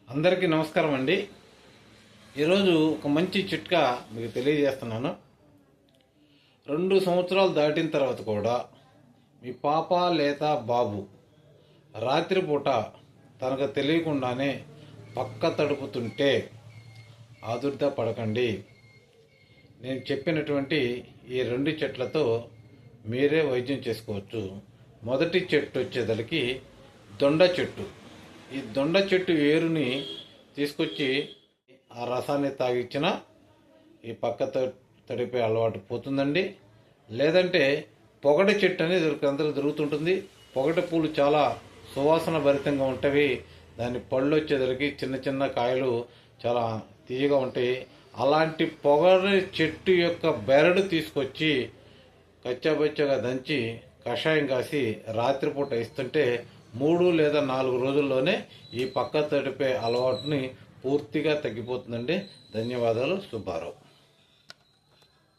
అందరికీ నమస్కారం అండి. ఈరోజు ఒక మంచి చిట్కా మీకు తెలియజేస్తున్నాను. 2 సంవత్సరాలు దాటిన తర్వాత కూడా మీ పాప లేదా బాబు రాత్రిపూట తనకు తెలియకుండానే పక్క తడుపుతుంటే ఆదుర్ద పడకండి. నేను చెప్పినటువంటి ఈ 2 చెట్లతో మీరే వైద్యం చేసుకోవచ్చు. మొదటి చెట్టు వచ్చేదలికి దొండ చెట్టు. ఈ దొండ చెట్టు వేరుని తీసుకొచ్చి ఆ రసాన్ని తాగిచ్చిన ఈ పక్క తడిపే అలవాటు పోతుందండి. లేదంటే పొగటి చెట్టు అనేది అందరూ దొరుకుతుంటుంది. పొగటి పూలు చాలా సువాసన భరితంగా ఉంటాయి. దాని పళ్ళు వచ్చేసరికి చిన్న చిన్న కాయలు చాలా తీయగా ఉంటాయి. అలాంటి పొగటి చెట్టు యొక్క బెరడు తీసుకొచ్చి కచ్చాబచ్చాగా దంచి కషాయం కాసి రాత్రిపూట ఇస్తుంటే 3 లేదా 4 రోజుల్లోనే ఈ పక్క తడిపే అలవాటుని పూర్తిగా తగ్గిపోతుందండి. ధన్యవాదాలు. సుబ్బారావు.